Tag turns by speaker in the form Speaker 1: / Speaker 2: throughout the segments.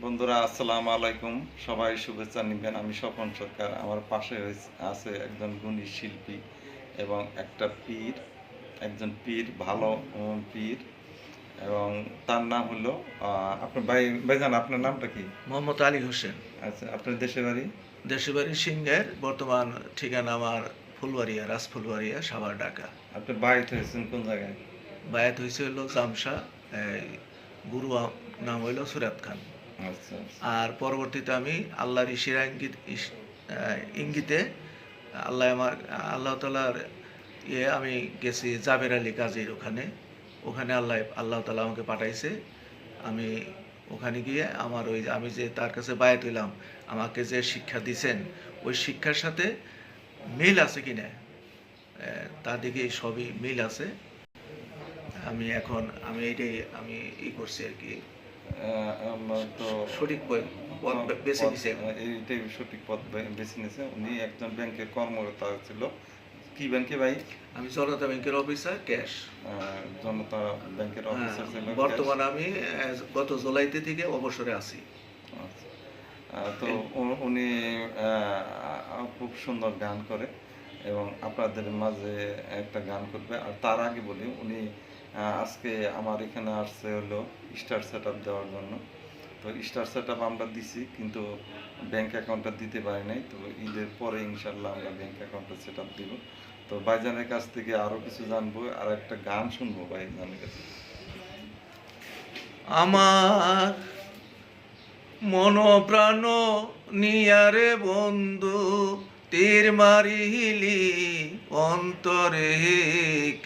Speaker 1: বন্ধুরা আসসালামু আলাইকুম, সবাই শুভেচ্ছা নিবেন। আমি স্বপন সরকার। আমার পাশে আছে একজন গুণী শিল্পী এবং একটা পীর, একজন পীর, ভালো পীর, এবং তার নাম হলো আপনার ভাইজান, আপনার নামটা কি?
Speaker 2: মোহাম্মদ আলী হোসেন।
Speaker 1: আচ্ছা, আপনার দেশের বাড়ি?
Speaker 2: দেশের বাড়ি সিংহের, বর্তমান ঠিকানা আমার ফুলবাড়িয়া, ফুলবাড়িয়া, সাভার, ঢাকা।
Speaker 1: আপনি বাইত হয়েছেন কোন জায়গায়?
Speaker 2: বায়াত হয়েছে হলো জামশা, এই গুরু নাম হইল সুরাত খান।
Speaker 1: আচ্ছা আচ্ছা।
Speaker 2: আর পরবর্তীতে আমি আল্লাহর ইশিরা ইঙ্গিতে আল্লাহ তালার আমি গেছি জাবের আলী কাজীর ওখানে। ওখানে আল্লাহ তালা আমাকে পাঠাইছে। আমি ওখানে গিয়ে আমার আমি যে তার কাছে বায়াত হইলাম, আমাকে যে শিক্ষা দিছেন ওই শিক্ষার সাথে মিল আছে কিনা, তার দিকে সবই মিল আছে। আমি এইটাই করছি আর কি।
Speaker 1: তো
Speaker 2: সঠিক পথ বেছে নিছে।
Speaker 1: এইটাই সঠিক পথ বেছে নিয়েছে। উনি একজন ব্যাংকের কর্মকর্তা ছিল। কি ব্যাংকে ভাই?
Speaker 2: আমি জনতা ব্যাংকের অফিসার, ক্যাশ।
Speaker 1: জনতা ব্যাংকের অফিসার ছিল।
Speaker 2: বর্তমানে আমি গত জুলাইতে থেকে অবসরে আছি।
Speaker 1: আচ্ছা। তো উনি খুব সুন্দর গান করে এবং আপনাদের মাঝে একটা গান করবে। আর তার আগে বলি, উনি আজকে আমার এখানে আসছে হলো স্টার সেট আপ দেওয়ার জন্য। তো স্টার সেট আপ আমরা দিছি, কিন্তু ব্যাংক অ্যাকাউন্টটা দিতে পারি নাই। তো ঈদের পরে ইনশাল্লাহ আমরা ব্যাংক অ্যাকাউন্টটা সেট আপ দিব। তো ভাইজানের কাছ থেকে আরও কিছু জানবো, আর একটা গান শুনবো ভাইজানের কাছে।
Speaker 2: আমার মন প্রাণ নিয়ারে বন্ধু, তীর মারিলি অন্তরে,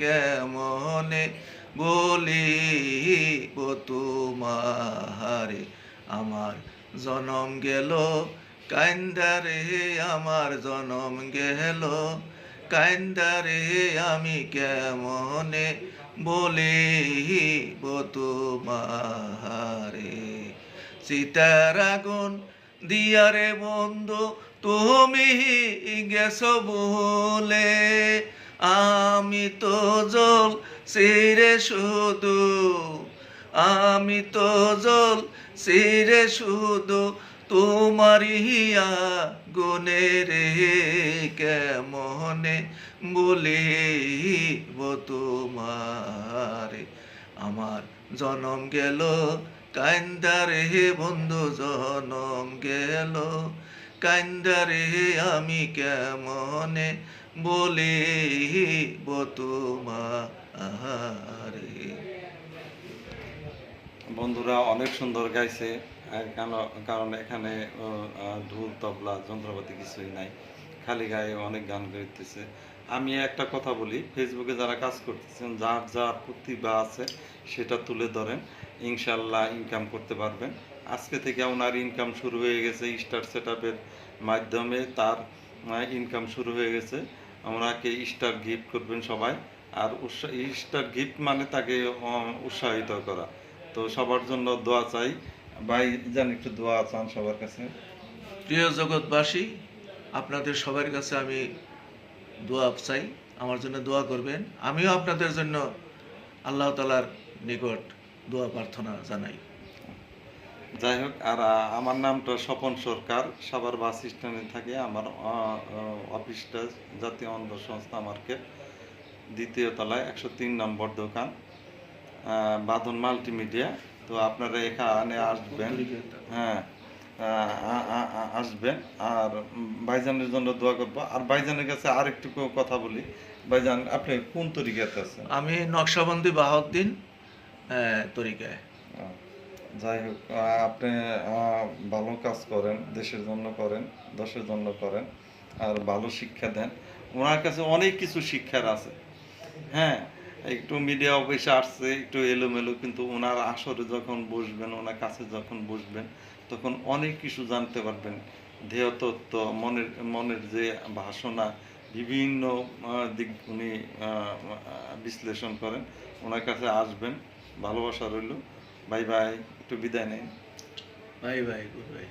Speaker 2: কেমনে বলি তোমারে। আমার জনম গেল কান্দারে, আমার জনম গেল কান্দারে, আমি কেমনে বলি তোমারে। সীতার আগুন দিয়ারে বন্ধু, তুমি গেছো বলে, আমি তো জল সিরে শুধু, আমি তো জল সিরে শুধু তোমারি আগুনে রে, কেমনে বলিব তোমারে। আমার জনম গেল কান্দারে বন্ধু, জনম গেল কান্দারে, আমি কেমনে বলিব তোমারে।
Speaker 1: বন্ধুরা অনেক সুন্দর গাইছে, কারণ এখানে ঢোল তবলা যন্ত্রপাতি কিছুই নাই, খালি গায়ে অনেক গান গাইতেছে। আমি একটা কথা বলি, ফেসবুকে যারা কাজ করতেছেন, যার যা প্রতিভা আছে সেটা তুলে ধরেন, ইনশাল্লাহ ইনকাম করতে পারবেন। আজকে থেকে ওনার ইনকাম শুরু হয়ে গেছে, স্টার সেট আপের মাধ্যমে তার ইনকাম শুরু হয়ে গেছে। ওনাকে স্টার গিফট করবেন সবাই। আর স্টার গিফট মানে তাকে উৎসাহিত করা। তো সবার জন্য দোয়া চাই। ভাই জান, একটু দোয়া চান সবার কাছে।
Speaker 2: প্রিয় জগৎবাসী, আপনাদের সবার কাছে আমি দোয়া চাই, আমার জন্য দোয়া করবেন। আমিও আপনাদের জন্য আল্লাহ তাআলার নিকট দোয়া প্রার্থনা জানাই।
Speaker 1: যাই হোক, আর আমার নামটা স্বপন সরকার, সাভার বাস স্ট্যান্ডে থাকে। আমার অফিসটা জাতীয় অন্ধ সংস্থা মার্কেট, দ্বিতীয় তলায়, 103 নম্বর দোকান, বাঁধন মাল্টিমিডিয়া। তো আপনারা এখানে আসবেন, হ্যাঁ, আসবেন। আর ভাইজানের জন্য দোয়া করবো। আর ভাইজানের কাছে আরেকটু কথা বলি, ভাইজান আপনি কোন তরিকাতে আছেন?
Speaker 2: আমি নকশবন্দি বাহাউদ্দিন তরিকায়।
Speaker 1: যাই হোক, আপনি ভালো কাজ করেন, দেশের জন্য করেন, দশের জন্য করেন, আর ভালো শিক্ষা দেন। ওনার কাছে অনেক কিছু শিক্ষার আছে। হ্যাঁ, একটু মিডিয়া অফিসে আসছে একটু এলোমেলো, কিন্তু ওনার আসরে যখন বসবেন, ওনার কাছে যখন বসবেন, তখন অনেক কিছু জানতে পারবেন। দেহতত্ত্ব, মনের যে ভাষণা, বিভিন্ন দিক উনি বিশ্লেষণ করেন। ওনার কাছে আসবেন, ভালোবাসা রইল। বাই বাই, একটু বিদায় নেন।
Speaker 2: Bye bye, good bye.